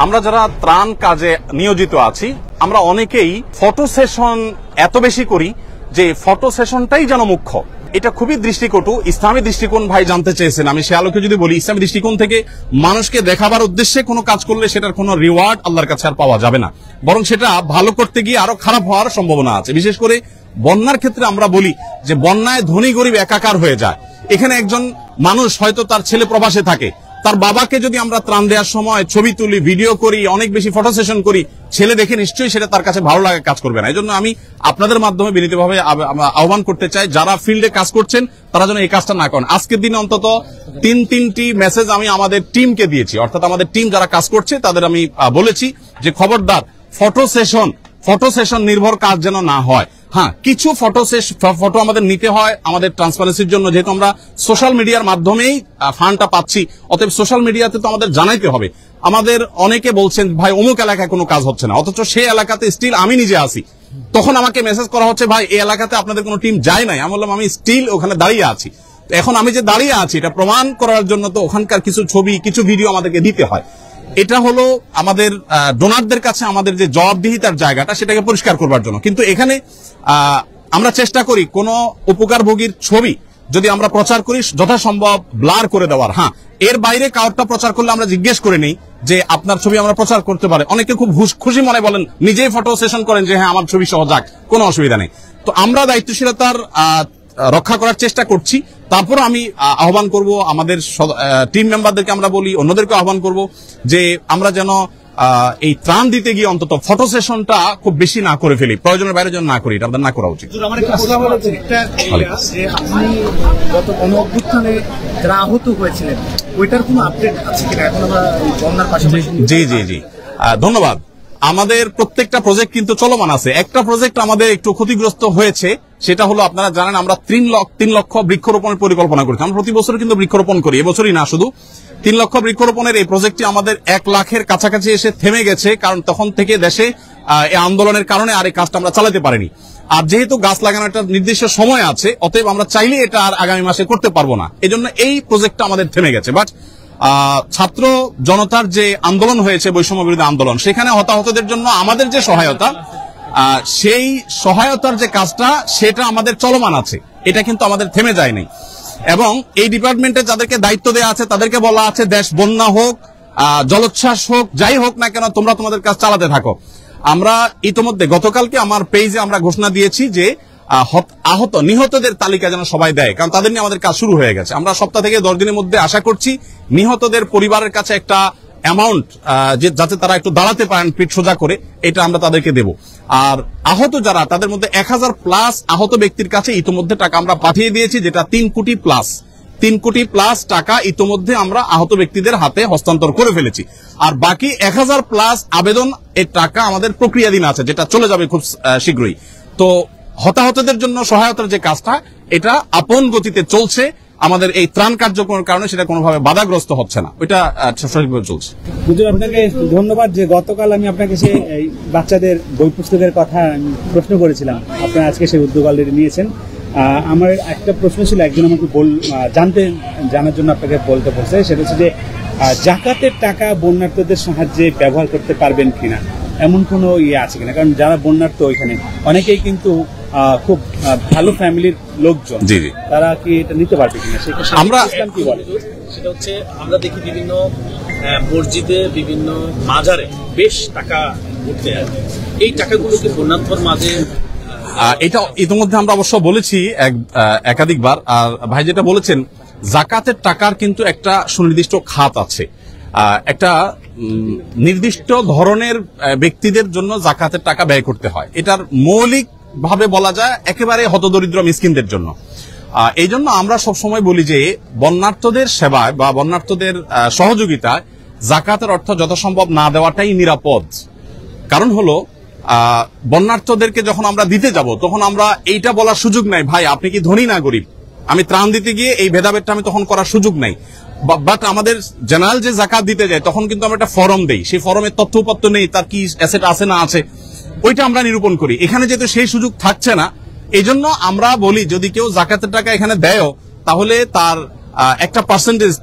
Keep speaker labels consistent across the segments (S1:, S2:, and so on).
S1: আমরা যারা ত্রাণ কাজে নিয়োজিত আছি আমরা অনেকেই ফটো সেশন এত বেশি করি যে ফটো সেশনটাই যেন মুখ্য। এটা খুবই দৃষ্টিকটু। ইসলামী দৃষ্টিকোণ ভাই জানতে চেয়েছেন, আমি সে আলোকে যদি বলি, ইসলামী দৃষ্টিকোণ থেকে মানুষকে দেখাবার উদ্দেশ্যে কোনো কাজ করলে সেটার কোনো রিওয়ার্ড আল্লাহর কাছে আর পাওয়া যাবে না, বরং সেটা ভালো করতে গিয়ে আরো খারাপ হওয়ার সম্ভাবনা আছে। বিশেষ করে বন্যার ক্ষেত্রে আমরা বলি যে বন্যায় ধনী গরিব একাকার হয়ে যায়। এখানে একজন মানুষ হয়তো তার ছেলে প্রবাসে থাকে, তার বাবাকে যদি আমরা ত্রাণ দেওয়ার সময় ছবি তুলি, ভিডিও করি, অনেক বেশি ফটো সেশন করি, ছেলে দেখে নিশ্চয়ই সেটা তার কাছে ভালো লাগে, কাজ করবে না। এই জন্য আমি আপনাদের মাধ্যমে বিনীতভাবে আহ্বান করতে চাই, যারা ফিল্ডে কাজ করছেন তারা যেন এই কাজটা না করেন। আজকের দিনে অন্তত তিনটি মেসেজ আমি আমাদের টিমকে দিয়েছি, অর্থাৎ আমাদের টিম যারা কাজ করছে তাদের আমি বলেছি যে খবরদার ফটো সেশন নির্ভর কাজ যেন না হয়। হ্যাঁ, কিছু ফটো আমাদের নিতে হয় আমাদের ট্রান্সপারেন্সির জন্য, যেহেতু আমরা সোশ্যাল মিডিয়ার মাধ্যমেই ফান্ডটা পাচ্ছি, অতএব সোশ্যাল মিডিয়াতে তো আমাদের জানাইতে হবে। আমাদের অনেকে বলছেন ভাই অমুক এলাকায় কোনো কাজ হচ্ছে না, অথচ সেই এলাকাতে স্টিল আমি নিজে আসি, তখন আমাকে মেসেজ করা হচ্ছে ভাই এই এলাকাতে আপনাদের কোনো টিম যায় নাই। আমি বললাম আমি স্টিল ওখানে দাঁড়িয়ে আছি। এখন আমি যে দাঁড়িয়ে আছি এটা প্রমাণ করার জন্য তো ওখানকার কিছু ছবি, কিছু ভিডিও আমাদেরকে দিতে হয়। এটা হলো আমাদের ডোনারদের কাছে আমাদের যে জবাবদিহিতার জায়গাটা, সেটাকে পরিষ্কার করবার জন্য। কিন্তু এখানে আমরা চেষ্টা করি কোন উপকারভোগীর ছবি যদি আমরা প্রচার করি যথাসম্ভব ব্লার করে দেওয়ার। হ্যাঁ, এর বাইরে কাউরটা প্রচার করলে আমরা জিজ্ঞেস করে নেই যে আপনার ছবি আমরা প্রচার করতে পারে। অনেকে খুব খুশি মনে বলেন, নিজেই ফটো সেশন করেন যে হ্যাঁ আমার ছবি সহ যাক, কোনো অসুবিধা নেই। তো আমরা দায়িত্বশীলতার রক্ষা করার চেষ্টা করছি। তারপর আমি আহ্বান করব আমাদের টিম মেম্বারদেরকে, আমরা বলি অন্যদেরকে আহ্বান করব যে আমরা যেন এই ত্রাণ দিতে গিয়ে অন্তত ফটো সেশনটা খুব বেশি না করে ফেলি, প্রয়োজনের বাইরে যেন না করি, এটা আমাদের না করা উচিত।
S2: গত গণঅভ্যুত্থানে যারা আহত হয়েছিলেন ওইটার কোনো আপডেট আছে কিনা? এখন আমরা বন্যার পাশাপাশি
S1: জি ধন্যবাদ। আমাদের প্রত্যেকটা প্রজেক্ট কিন্তু চলমান আছে। একটা প্রজেক্ট আমাদের একটু ক্ষতিগ্রস্ত হয়েছে, সেটা হলো আপনারা জানেন আমরা 3 লক্ষ বৃক্ষরোপণের পরিকল্পনা করেছি। আমরা প্রতি বছর কিন্তু বৃক্ষরোপণ করি, এবছরই না শুধু। 3 লক্ষ বৃক্ষরোপণের এই প্রজেক্টটি আমাদের 1 লাখের কাছাকাছি এসে থেমে গেছে, কারণ তখন থেকে দেশে এই আন্দোলনের কারণে আর এই কাজটা আমরা চালাতে পারিনি। আর যেহেতু গাছ লাগানোর একটা নির্দিষ্ট সময় আছে, অতএব আমরা চাইলে এটা আর আগামী মাসে করতে পারবো না, এজন্য এই প্রজেক্টটা আমাদের থেমে গেছে। বাট ছাত্র জনতার যে আন্দোলন হয়েছে, বৈষম্য বিরোধী আন্দোলন, সেখানে হতাহতদের জন্য আমাদের যে সহায়তা, সেই সহায়তার যে কাজটা সেটা আমাদের চলমান আছে, এটা কিন্তু আমাদের থেমে যায়নি। এবং এই ডিপার্টমেন্টে যাদেরকে দায়িত্ব দেওয়া আছে তাদেরকে বলা আছে দেশ বন্যা হোক, জলোচ্ছ্বাস হোক, যাই হোক না কেন তোমরা তোমাদের কাজ চালাতে থাকো। আমরা ইতোমধ্যে গতকালকে আমার পেজে আমরা ঘোষণা দিয়েছি যে নিহতদের তালিকা যেন সবাই দেয়, কারণ তাদের নিয়ে আমাদের কাজ শুরু হয়ে গেছে। আমরা সপ্তাহ থেকে 10 দিনের মধ্যে আশা করছি নিহতদের পরিবারের কাছে একটা অ্যামাউন্ট যাতে তারা একটু দাঁড়াতে পারেন পিঠ সোজা করে, এটা আমরা তাদেরকে দেব। আর আহত যারা, তাদের মধ্যে 1000+ আহত ব্যক্তির কাছে ইতোমধ্যে টাকা আমরা পাঠিয়ে দিয়েছি, যেটা 3 কোটি প্লাস টাকা ইতোমধ্যে আমরা আহত ব্যক্তিদের হাতে হস্তান্তর করে ফেলেছি। আর বাকি 1000+ আবেদন এর টাকা আমাদের প্রক্রিয়াধীন আছে, যেটা চলে যাবে খুব শীঘ্রই। তো হতাহতদের জন্য সহায়তার যে কাজটা, এটা আপন গতিতে চলছে। আমাদের এই ত্রাণ কার্যক্রমের কারণে সেটা কোনোভাবে বাধাগ্রস্ত হচ্ছে না, ওইটা সঠিকভাবে চলছে।
S2: হুজুর, আপনাকে ধন্যবাদ যে গতকাল আমি আপনাকে সেই বাচ্চাদের বই পুস্তকের কথা প্রশ্ন করেছিলাম, আপনি আজকে সেই উদ্যোগ অলরেডি নিয়েছেন। আমার একটা প্রশ্ন ছিল, একজন আমাকে জানার জন্য আপনাকে বলতে বলছে, সেটা হচ্ছে যে জাকাতের টাকা বন্যার্থদের সাহায্যে ব্যবহার করতে পারবেন কিনা, এমন কোনো আছে কিনা? কারণ যারা বন্যার্থ ওইখানে অনেকেই কিন্তু খুব ভালো ফ্যামিলির লোকজন, তারা কি এটা নিতে পারবে কিনা?
S1: আমরা
S2: কি বলে
S3: সেটা হচ্ছে আমরা দেখি বিভিন্ন মসজিদে, বিভিন্ন মাজারে বেশ টাকা উঠতে আছে, এই টাকাগুলোকে বন্যার্থর মাঝে
S1: এটা ইতিমধ্যে আমরা অবশ্য বলেছি একাধিকবার। আর ভাই যেটা বলেছেন, জাকাতের টাকার কিন্তু একটা সুনির্দিষ্ট খাত আছে, একটা নির্দিষ্ট ধরনের ব্যক্তিদের জন্য জাকাতের টাকা ব্যয় করতে হয়। এটার মৌলিক ভাবে বলা যায় একেবারে হতদরিদ্র মিসকিনদের জন্য। এই জন্য আমরা সবসময় বলি যে বন্যার্থদের সেবায় বা বন্যার্থদের সহযোগিতায় জাকাতের অর্থ যথাসম্ভব না দেওয়াটাই নিরাপদ। কারণ হলো বন্যার্থদেরকে যখন আমরা দিতে যাব, তখন আমরা এইটা বলার সুযোগ নাই ভাই আপনি কি ধনী না গরিব। আমি ত্রাণ দিতে গিয়ে এই ভেদাভেদটা আমি তখন করার সুযোগ নাই। বাট আমাদের জেনারেল যে জাকাত দিতে যায়, তখন কিন্তু আমরা একটা ফর্ম দেই, সেই ফর্মের তথ্য উপাত্ত নেই, তার কি অ্যাসেট আছে না আছে, ওইটা আমরা নিরূপণ করি। এখানে যেহেতু সেই সুযোগ থাকছে না, এই জন্য আমরা বলি যদি কেউ জাকাতের টাকা এখানে দেয়, তাহলে তার একটা পার্সেন্টেজ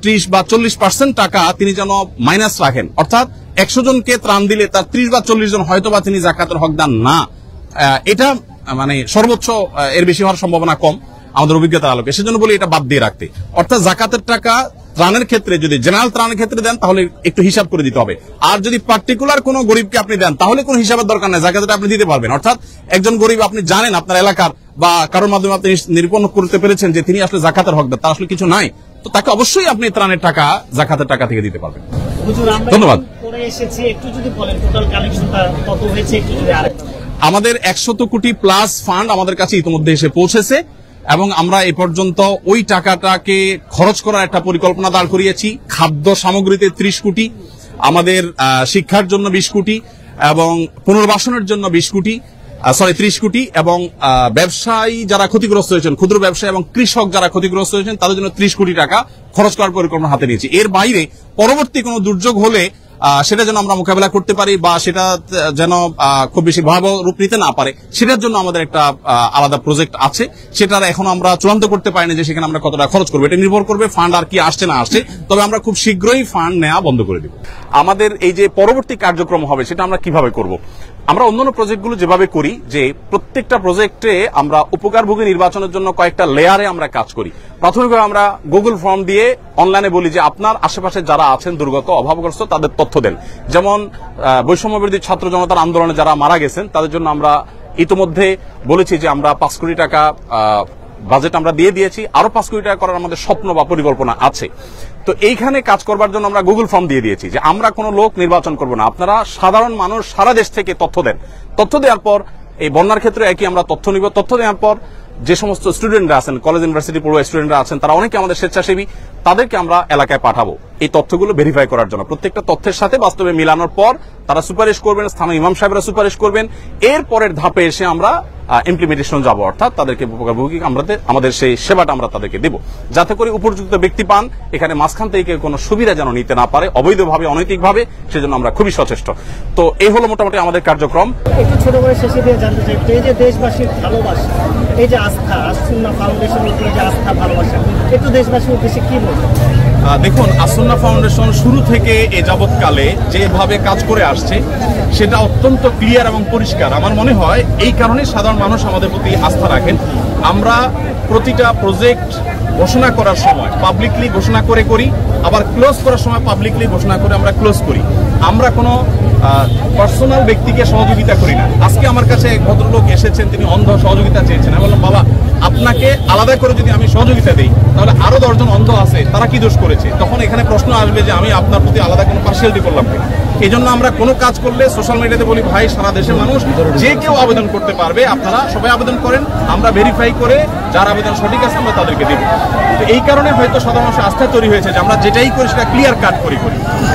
S1: 30 বা 40% টাকা তিনি যেন মাইনাস রাখেন, অর্থাৎ 100 জনকে ত্রাণ দিলে তার 30 বা 40 জন হয়তো বা তিনি জাকাতের হকদার না, এটা মানে সর্বোচ্চ এর বেশি হওয়ার সম্ভাবনা কম আমাদের অভিজ্ঞতার আলোকে। সেজন্য বলি এটা বাদ দিয়ে রাখতে। অর্থাৎ জাকাতের টাকা ত্রাণের ক্ষেত্রে যদি জেনারেল ত্রাণের ক্ষেত্রে দেন তাহলে একটু হিসাব করে দিতে হবে। আর যদি পার্টিকুলার কোনো গরিবকে আপনি দেন তাহলে কোনো হিসাবের দরকার নেই, জাকাতটা আপনি দিতে পারবেন। অর্থাৎ একজন গরিব আপনি জানেন আপনার এলাকার বা কারোর মাধ্যমে আপনি নিরূপণ করতে পেরেছেন যে তিনি আসলে জাকাতের হকদার, তার আসলে কিছু নাই, তো তাকে অবশ্যই আপনি ত্রাণের টাকা জাকাতের টাকা থেকে দিতে পারবেন। ধন্যবাদ। আমাদের 100 কোটি প্লাস ফান্ড আমাদের কাছে ইতিমধ্যে এসে পৌঁছেছে এবং আমরা এ পর্যন্ত ওই টাকাটাকে খরচ করার একটা পরিকল্পনা দাঁড় করিয়েছি। খাদ্য সামগ্রীতে 30 কোটি, আমাদের শিক্ষার জন্য 20 কোটি এবং পুনর্বাসনের জন্য 30 কোটি এবং ব্যবসায়ী যারা ক্ষতিগ্রস্ত হয়েছেন, ক্ষুদ্র ব্যবসায়ী এবং কৃষক যারা ক্ষতিগ্রস্ত হয়েছেন তাদের জন্য 30 কোটি টাকা খরচ করার পরিকল্পনা হাতে নিয়েছি। এর বাইরে পরবর্তী কোনো দুর্যোগ হলে সেটা যেন আমরা মোকাবেলা করতে পারি বা সেটা যেন খুব বেশি ভয়াবহ রূপ নিতে না পারে, সেটার জন্য আমাদের একটা আলাদা প্রজেক্ট আছে। সেটার এখন আমরা চূড়ান্ত করতে পারিনি যে সেখানে আমরা কতটা খরচ করবো, এটা নির্ভর করবে ফান্ড আর কি আসছে না আসছে। তবে আমরা খুব শীঘ্রই ফান্ড নেওয়া বন্ধ করে দিব। আমাদের এই যে পরবর্তী কার্যক্রম হবে সেটা আমরা কিভাবে করব, আমরা অন্যান্য প্রজেক্টগুলো যেভাবে করি যে প্রত্যেকটা প্রজেক্টে আমরা উপকারভোগী নির্বাচনের জন্য কয়েকটা লেয়ারে আমরা কাজ করি। প্রাথমিকভাবে আমরা গুগল ফর্ম দিয়ে অনলাইনে বলি যে আপনার আশেপাশে যারা আছেন দুর্গত অভাবগ্রস্ত তাদের তথ্য দেন। যেমন বৈষম্য বিরোধী ছাত্র জনতার আন্দোলনে যারা মারা গেছেন তাদের জন্য আমরা ইতিমধ্যে বলেছি যে আমরা 5 কোটি টাকা বাজেট আমরা দিয়ে দিয়েছি, আরো 5 কোটি টাকা করার আমাদের স্বপ্ন বা পরিকল্পনা আছে। তো এইখানে কাজ করবার জন্য আমরা গুগল ফর্ম দিয়ে দিয়েছি যে আমরা কোনো লোক নির্বাচন করব না, আপনারা সাধারণ মানুষ সারা দেশ থেকে তথ্য দেন। তথ্য দেওয়ার পর এই বন্যার ক্ষেত্রে একই আমরা তথ্য নিব। তথ্য দেওয়ার পর যে সমস্ত স্টুডেন্টরা আছেন, কলেজ ইউনিভার্সিটি পড়ুয়া স্টুডেন্টরা আছেন, তারা অনেকে আমাদের স্বেচ্ছাসেবী, তাদেরকে আমরা এলাকায় পাঠাবো এই তথ্যগুলো ভেরিফাই করার জন্য। প্রত্যেকটা তথ্যের সাথে বাস্তবে মিলানোর পর তারা সুপারিশ করবেন, স্থানীয় ইমাম সাহেবরা সুপারিশ করবেন। এর পরের ধাপে এসে আমরা ইমপ্লিমেন্টেশন যাব, অর্থাৎ তাদেরকে উপকারভোগী আমাদের সেই সেবাটা আমরা তাদেরকে দেব, যাতে করে উপযুক্ত ব্যক্তি পান। এখানে মাঝখান থেকে কোনো সুবিধা যেন নিতে না পারে অবৈধভাবে অনৈতিকভাবে, সেজন্য আমরা খুবই সচেষ্ট। তো এই হলো মোটামুটি আমাদের কার্যক্রম।
S4: একটু ছোট করে শেষে দিয়ে জানতে চাই, এই যে দেশবাসীর ভালোবাসা, এই যে আস্থা, আসুন্নাহ ফাউন্ডেশনের উপরে যে আস্থা ভালোবাসা, একটু দেশবাসীর উদ্দেশ্যে কি বলবেন?
S1: দেখুন, আসুন্নাহ ফাউন্ডেশন শুরু থেকে এ যাবৎকালে যেভাবে কাজ করে আসছে সেটা অত্যন্ত ক্লিয়ার এবং পরিষ্কার। আমার মনে হয় এই কারণে সাধারণ মানুষ আমাদের প্রতি আস্থা রাখেন। আমরা প্রতিটা প্রজেক্ট ঘোষণা করার সময় পাবলিকলি ঘোষণা করি, আবার ক্লোজ করার সময় পাবলিকলি ঘোষণা করে আমরা ক্লোজ করি। আমরা কোনো পার্সোনাল ব্যক্তিকে সহযোগিতা করি না। আজকে আমার কাছে এক ভদ্রলোক এসেছেন, তিনি অন্ধ সহযোগিতা চেয়েছেন। আমি বললাম, বাবা, আপনাকে আলাদা করে যদি আমি সহযোগিতা দিই তাহলে আরো 10 জন অন্ধ আছে, তারা কি দোষ করেছে? তখন এখানে প্রশ্ন আসবে যে আমি আপনার প্রতি আলাদা কোনো পার্সিয়ালিটি করলাম কিনা। এই জন্য আমরা কোনো কাজ করলে সোশ্যাল মিডিয়াতে বলি, ভাই, সারা দেশের মানুষ যে কেউ আবেদন করতে পারবে, আপনারা সবাই আবেদন করেন, আমরা ভেরিফাই করে যার আবেদন সঠিক আছে আমরা তাদেরকে দেব। তো এই কারণে হয়তো সাধারণ মানুষের আস্থা তৈরি হয়েছে যে আমরা যেটাই করি সেটা ক্লিয়ার কাট করি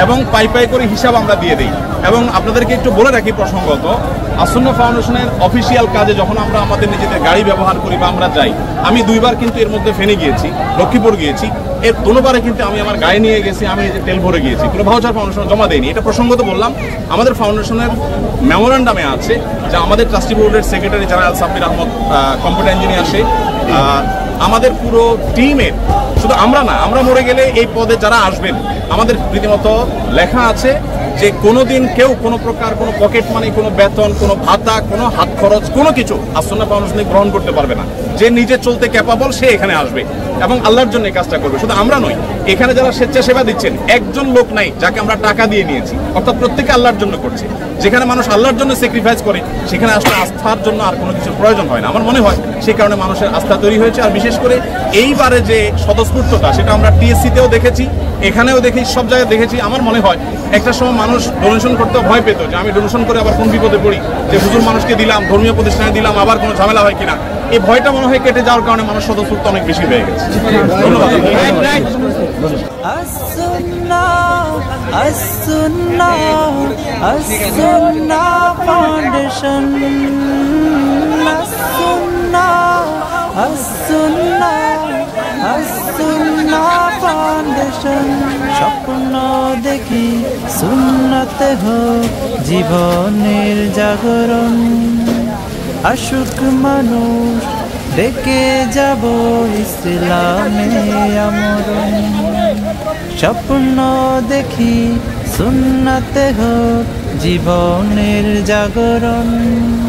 S1: এবং পাই করে হিসাব আমরা দিয়ে দিই। এবং আপনাদেরকে একটু বলে রাখি প্রসঙ্গত, আসুন্নাহ ফাউন্ডেশনের অফিসিয়াল কাজে যখন আমরা আমাদের নিজেদের গাড়ি ব্যবহার করি বা আমরা যাই, আমি 2বার কিন্তু এর মধ্যে ফেনী গিয়েছি, লক্ষ্মীপুর গিয়েছি, এর দুবারে কিন্তু আমি আমার গাড়ি নিয়ে গেছি, আমি তেল ভরে গিয়েছি, কোনো ভাউচার ফাউন্ডেশন জমা দেয়নি। এটা প্রসঙ্গত বললাম। আমাদের ফাউন্ডেশনের মেমোরান্ডামে আছে যে আমাদের ট্রাস্টি বোর্ডের secretary general Sabbir Ahmad, computer engineer, সে আমাদের পুরো টিমের, শুধু আমরা না, আমরা মরে গেলে এই পদে যারা আসবেন আমাদের রীতিমতো লেখা আছে যে কোনোদিন কেউ কোনো প্রকার কোনো পকেট মানি, কোনো বেতন, কোনো ভাতা, কোনো হাত খরচ, কোনো কিছু আসুন্নাহ ফাউন্ডেশন গ্রহণ করতে পারবে না। যে নিজে চলতে ক্যাপাবল সে এখানে আসবে এবং আল্লাহর জন্য এই কাজটা করবে। শুধু আমরা নই, এখানে যারা স্বেচ্ছাসেবা দিচ্ছেন একজন লোক নাই যাকে আমরা টাকা দিয়ে নিয়েছি, অর্থাৎ প্রত্যেকে আল্লাহর জন্য করছে। যেখানে মানুষ আল্লাহর জন্য স্যাক্রিফাইস করে সেখানে আসলে আস্থার জন্য আর কোনো কিছু প্রয়োজন হয় না। আমার মনে হয় সেই কারণে মানুষের আস্থা তৈরি হয়েছে। আর বিশেষ করে এইবারে যে স্বতঃস্ফূর্ততা, সেটা আমরা টিএসসিতেও দেখেছি, এখানেও দেখি, সব জায়গায় দেখেছি। আমার মনে হয় একটা সময় মানুষ ডোনেশন করতে ভয় পেত যে আমি ডোনেশন করে আবার কোন বিপদে পড়ি, যে হুজুর মানুষকে দিলাম, ধর্মীয় প্রতিষ্ঠানে দিলাম, আবার কোনো ঝামেলা হয় কিনা। এই ভয়টা মনে হয় কেটে যাওয়ার কারণে মানুষ স্বতঃস্ফূর্ত অনেক বেশি হয়ে গেছে। ধন্যবাদ।
S5: স্বপ্ন দেখি সুন্নতে হোক জীবনের জাগরণ, আসুক মানুষ ডেকে যাব ইসলামে আমরণ। স্বপ্ন দেখি সুন্নতে হোক জীবনের জাগরণ।